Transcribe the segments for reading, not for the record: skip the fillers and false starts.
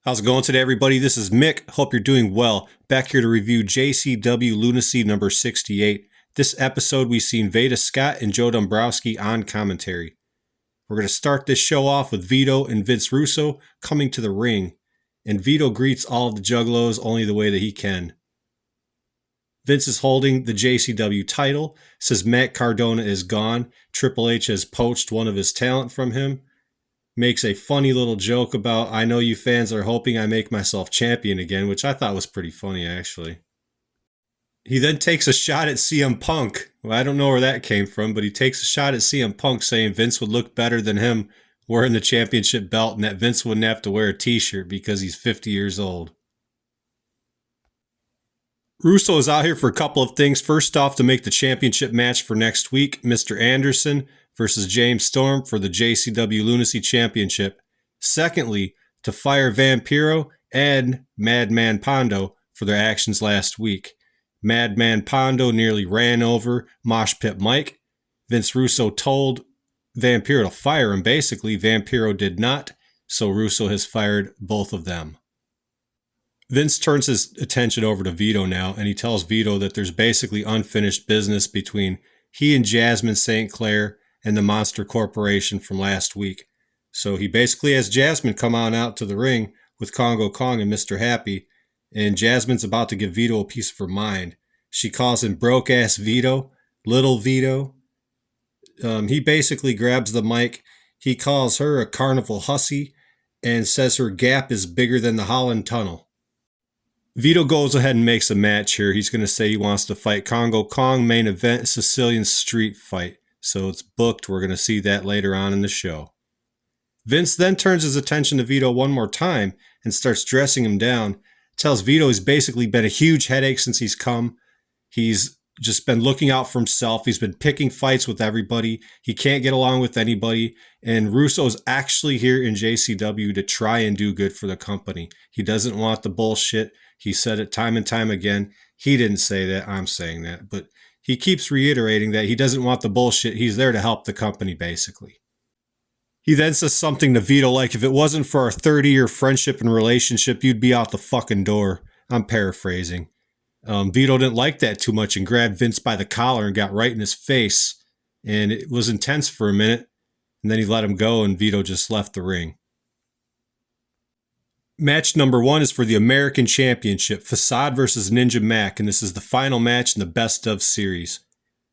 How's it going today, everybody? This is Mick. Hope you're doing well. Back here to review JCW Lunacy number 68. This episode, we've seen Veda Scott and Joe Dombrowski on commentary. We're going to start this show off with Vito and Vince Russo coming to the ring. And Vito greets all of the Juggalos only the way that he can. Vince is holding the JCW title, says Matt Cardona is gone. Triple H has poached one of his talent from him. Makes a funny little joke about, I know you fans are hoping I make myself champion again, which I thought was pretty funny, actually. He then takes a shot at CM Punk. Well, I don't know where that came from, but he takes a shot at CM Punk saying Vince would look better than him wearing the championship belt and that Vince wouldn't have to wear a t-shirt because he's 50 years old. Russo is out here for a couple of things. First off, to make the championship match for next week, Mr. Anderson versus James Storm for the JCW Lunacy Championship. Secondly, to fire Vampiro and Madman Pondo for their actions last week. Madman Pondo nearly ran over Mosh Pit Mike. Vince Russo told Vampiro to fire him. Basically, Vampiro did not, so Russo has fired both of them. Vince turns his attention over to Vito now, and he tells Vito that there's basically unfinished business between he and Jasmine St. Clair and the Monster Corporation from last week. So he basically has Jasmine come on out to the ring with Congo Kong and Mr. Happy, and Jasmine's about to give Vito a piece of her mind. She calls him broke-ass Vito, little Vito. He basically grabs the mic. He calls her a carnival hussy and says her gap is bigger than the Holland Tunnel. Vito goes ahead and makes a match here. He's going to say he wants to fight Congo Kong, main event, Sicilian street fight. So it's booked. We're going to see that later on in the show. Vince then turns his attention to Vito one more time and starts dressing him down. Tells Vito he's basically been a huge headache since he's come. He's just been looking out for himself. He's been picking fights with everybody. He can't get along with anybody. And Russo's actually here in JCW to try and do good for the company. He doesn't want the bullshit. He said it time and time again. He didn't say that. I'm saying that. But he keeps reiterating that he doesn't want the bullshit. He's there to help the company, basically. He then says something to Vito like, if it wasn't for our 30-year friendship and relationship, you'd be out the fucking door. I'm paraphrasing. Vito didn't like that too much and grabbed Vince by the collar and got right in his face. And it was intense for a minute. And then he let him go and Vito just left the ring. Match number 1 is for the American Championship, Facade versus Ninja Mac, and this is the final match in the Best of series.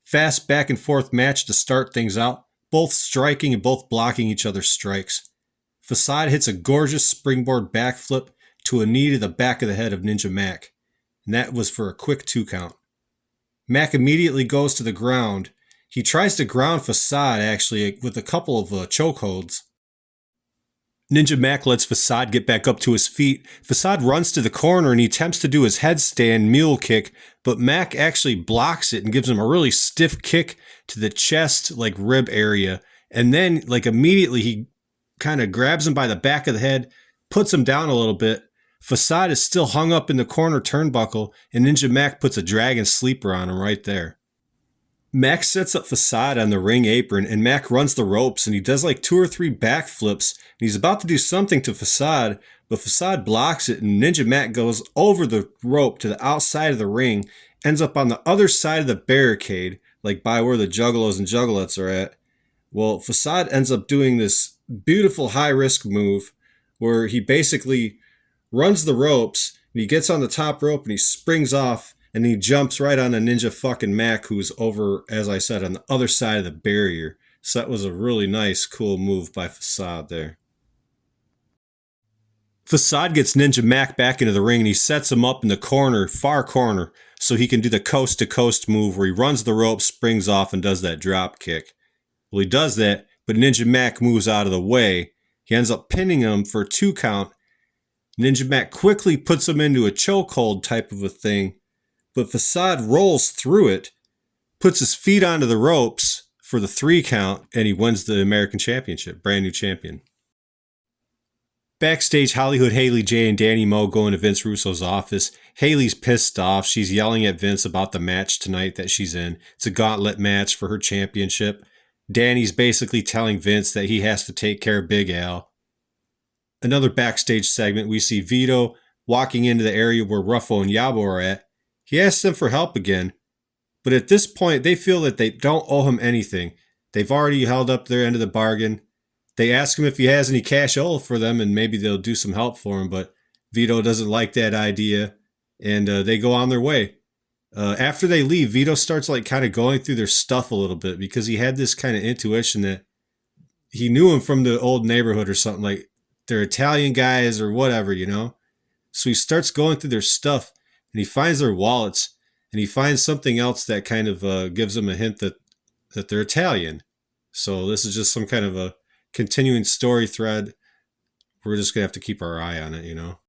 Fast back and forth match to start things out, both striking and both blocking each other's strikes. Facade hits a gorgeous springboard backflip to a knee to the back of the head of Ninja Mac, and that was for a quick 2 count. Mac immediately goes to the ground. He tries to ground Facade, actually, with a couple of chokeholds. Ninja Mac lets Facade get back up to his feet. Facade runs to the corner and he attempts to do his headstand mule kick, but Mac actually blocks it and gives him a really stiff kick to the chest, like rib area. And then, like immediately, he kind of grabs him by the back of the head, puts him down a little bit. Facade is still hung up in the corner turnbuckle, and Ninja Mac puts a dragon sleeper on him right there. Mac sets up Facade on the ring apron, and Mac runs the ropes, and he does like 2 or 3 backflips, and he's about to do something to Facade, but Facade blocks it, and Ninja Mac goes over the rope to the outside of the ring, ends up on the other side of the barricade, like by where the Juggalos and Juggalettes are at. Well, Facade ends up doing this beautiful high-risk move, where he basically runs the ropes, and he gets on the top rope, and he springs off, and he jumps right on a Ninja fucking Mac who's over, as I said, on the other side of the barrier. So that was a really nice, cool move by Facade there. Facade gets Ninja Mac back into the ring and he sets him up in the corner, far corner, so he can do the coast-to-coast move where he runs the rope, springs off, and does that drop kick. Well, he does that, but Ninja Mac moves out of the way. He ends up pinning him for a 2 count. Ninja Mac quickly puts him into a chokehold type of a thing, but Facade rolls through it, puts his feet onto the ropes for the 3 count, and he wins the American Championship, brand new champion. Backstage, Hollywood Haley J and Danny Moe go into Vince Russo's office. Haley's pissed off. She's yelling at Vince about the match tonight that she's in. It's a gauntlet match for her championship. Danny's basically telling Vince that he has to take care of Big Al. Another backstage segment, we see Vito walking into the area where Ruffo and Yabo are at. He asks them for help again, but at this point, they feel that they don't owe him anything. They've already held up their end of the bargain. They ask him if he has any cash for them, and maybe they'll do some help for him, but Vito doesn't like that idea, and they go on their way. After they leave, Vito starts like kind of going through their stuff a little bit because he had this kind of intuition that he knew him from the old neighborhood or something, like they're Italian guys or whatever, you know? So he starts going through their stuff, and he finds their wallets, and he finds something else that kind of gives him a hint that they're Italian. So this is just some kind of a continuing story thread. We're just going to have to keep our eye on it, you know?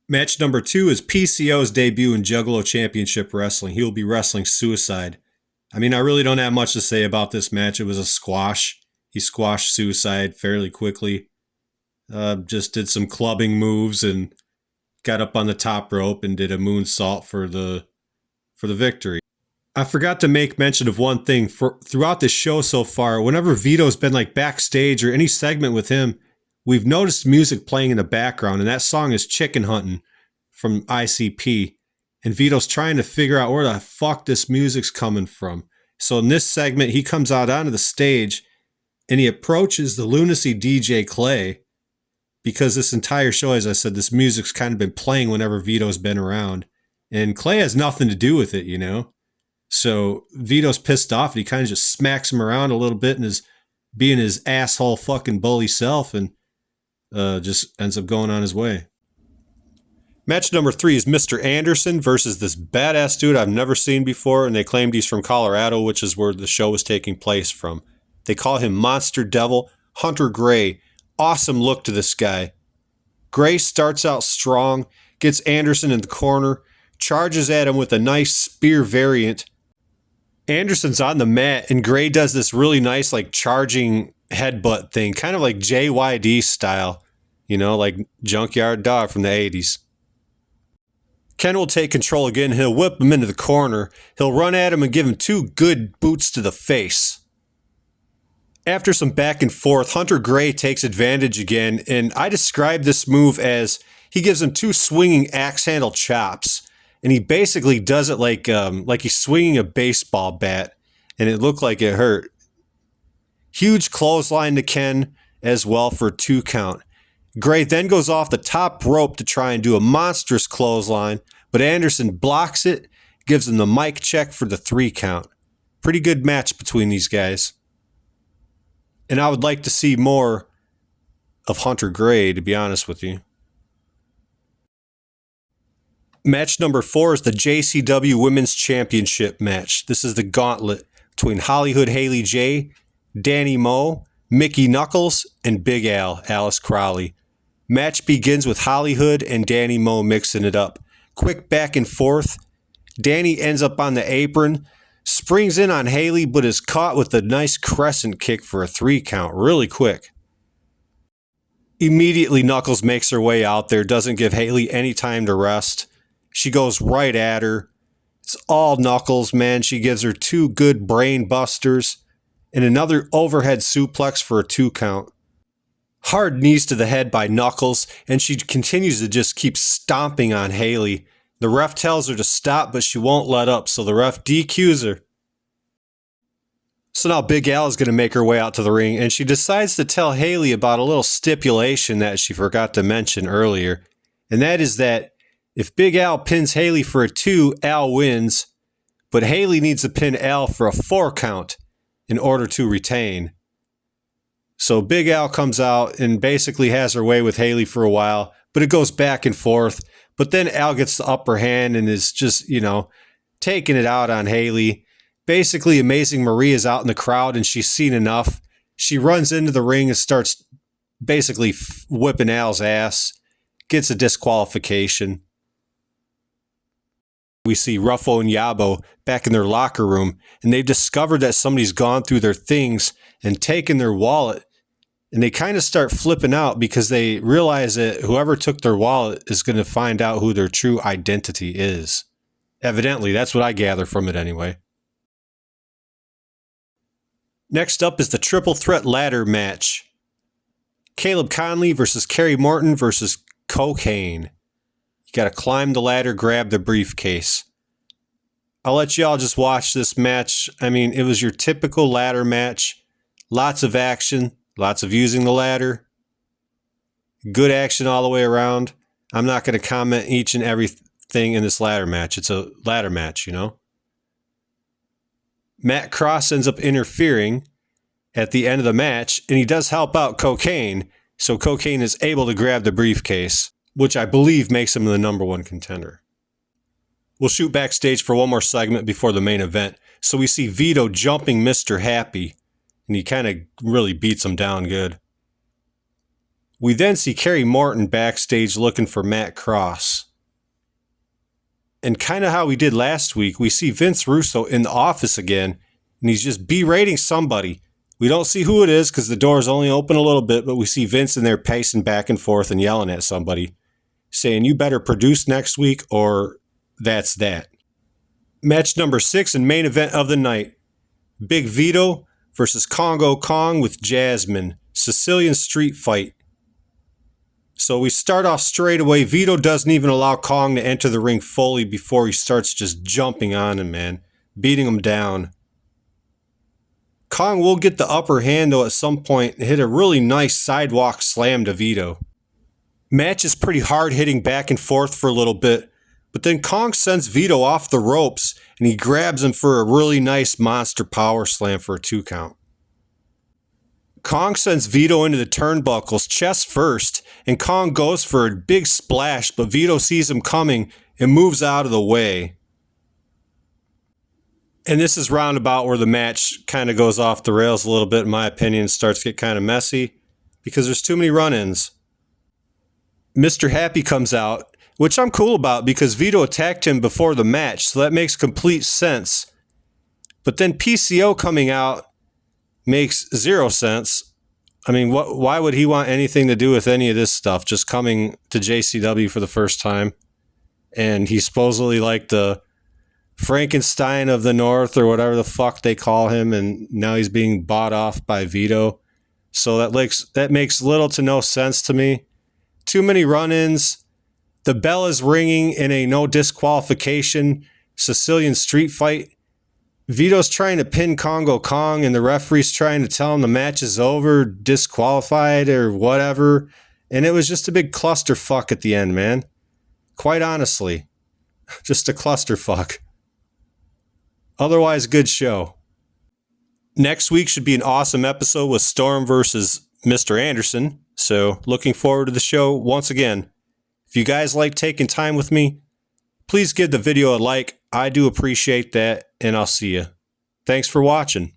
Match number 2 is PCO's debut in Juggalo Championship Wrestling. He will be wrestling Suicide. I mean, I really don't have much to say about this match. It was a squash. He squashed Suicide fairly quickly. Just did some clubbing moves and got up on the top rope and did a moonsault for the victory. I forgot to make mention of one thing. Throughout the show so far, whenever Vito's been like backstage or any segment with him, we've noticed music playing in the background, and that song is Chicken Huntin' from ICP. And Vito's trying to figure out where the fuck this music's coming from. So in this segment, he comes out onto the stage, and he approaches the Lunacy DJ Clay, because this entire show, as I said, this music's kind of been playing whenever Vito's been around. And Clay has nothing to do with it, you know? So Vito's pissed off, and he kind of just smacks him around a little bit and is being his asshole fucking bully self, and just ends up going on his way. Match number 3 is Mr. Anderson versus this badass dude I've never seen before, and they claimed he's from Colorado, which is where the show was taking place from. They call him Monster Devil Hunter Gray. Awesome look to this guy. Gray starts out strong, gets Anderson in the corner, charges at him with a nice spear variant. Anderson's on the mat, and Gray does this really nice like charging headbutt thing, kind of like JYD style, you know, like Junkyard Dog from the 80s. Ken will take control again. He'll whip him into the corner. He'll run at him and give him 2 good boots to the face. After some back and forth, Hunter Gray takes advantage again, and I describe this move as he gives him 2 swinging axe handle chops, and he basically does it like he's swinging a baseball bat, and it looked like it hurt. Huge clothesline to Ken as well for a 2 count. Gray then goes off the top rope to try and do a monstrous clothesline, but Anderson blocks it, gives him the mic check for the 3 count. Pretty good match between these guys. And I would like to see more of Hunter Gray, to be honest with you. Match number 4 is the JCW Women's Championship match. This is the gauntlet between Hollywood Haley J, Danny Moe, Mickey Knuckles, and Big Al, Alice Crowley. Match begins with Hollywood and Danny Moe mixing it up. Quick back and forth. Danny ends up on the apron, springs in on Haley, but is caught with a nice crescent kick for a 3 count really quick. Immediately, Knuckles makes her way out there, doesn't give Haley any time to rest. She goes right at her. It's all Knuckles, man. She gives her 2 good brain busters and another overhead suplex for a 2 count. Hard knees to the head by Knuckles, and she continues to just keep stomping on Haley. The ref tells her to stop, but she won't let up, so the ref DQs her. So now Big Al is going to make her way out to the ring, and she decides to tell Haley about a little stipulation that she forgot to mention earlier, and that is that if Big Al pins Haley for a 2, Al wins, but Haley needs to pin Al for a 4 count in order to retain. So Big Al comes out and basically has her way with Haley for a while, but it goes back and forth. But then Al gets the upper hand and is just, you know, taking it out on Haley. Basically, Amazing Marie is out in the crowd and she's seen enough. She runs into the ring and starts basically whipping Al's ass. Gets a disqualification. We see Ruffo and Yabo back in their locker room, and they've discovered that somebody's gone through their things and taken their wallet. And they kind of start flipping out because they realize that whoever took their wallet is going to find out who their true identity is. Evidently, that's what I gather from it anyway. Next up is the Triple Threat Ladder match. Caleb Conley versus Kerry Morton versus Cocaine. You got to climb the ladder, grab the briefcase. I'll let y'all just watch this match. I mean, it was your typical ladder match. Lots of action, lots of using the ladder. Good action all the way around. I'm not going to comment each and everything in this ladder match. It's a ladder match, you know. Matt Cross ends up interfering at the end of the match, and he does help out Cocaine, so Cocaine is able to grab the briefcase, which I believe makes him the #1 contender. We'll shoot backstage for one more segment before the main event. So we see Vito jumping Mr. Happy, and he kind of really beats him down good. We then see Kerry Morton backstage looking for Matt Cross. And kind of how we did last week, we see Vince Russo in the office again, and he's just berating somebody. We don't see who it is because the door is only open a little bit, but we see Vince in there pacing back and forth and yelling at somebody, saying, "You better produce next week or that's that." Match number 6 and main event of the night. Big Vito versus Congo Kong with Jasmine. Sicilian street fight. So we start off straight away. Vito doesn't even allow Kong to enter the ring fully before he starts just jumping on him, man. Beating him down. Kong will get the upper hand though at some point and hit a really nice sidewalk slam to Vito. Match is pretty hard hitting back and forth for a little bit. But then Kong sends Vito off the ropes and he grabs him for a really nice monster power slam for a 2 count. Kong sends Vito into the turnbuckles chest first, and Kong goes for a big splash, but Vito sees him coming and moves out of the way. And this is roundabout where the match kind of goes off the rails a little bit, in my opinion, starts to get kind of messy because there's too many run-ins. Mr. Happy comes out, which I'm cool about because Vito attacked him before the match, so that makes complete sense. But then PCO coming out makes 0 sense. I mean, why would he want anything to do with any of this stuff? Just coming to JCW for the first time. And he's supposedly like the Frankenstein of the North or whatever the fuck they call him. And now he's being bought off by Vito. So that makes little to no sense to me. Too many run-ins. The bell is ringing in a no disqualification Sicilian street fight. Vito's trying to pin Congo Kong and the referee's trying to tell him the match is over, disqualified or whatever. And it was just a big clusterfuck at the end, man. Quite honestly. Just a clusterfuck. Otherwise, good show. Next week should be an awesome episode with Storm versus Mr. Anderson. So looking forward to the show once again. If you guys like taking time with me, please give the video a like. I do appreciate that, and I'll see you. Thanks for watching.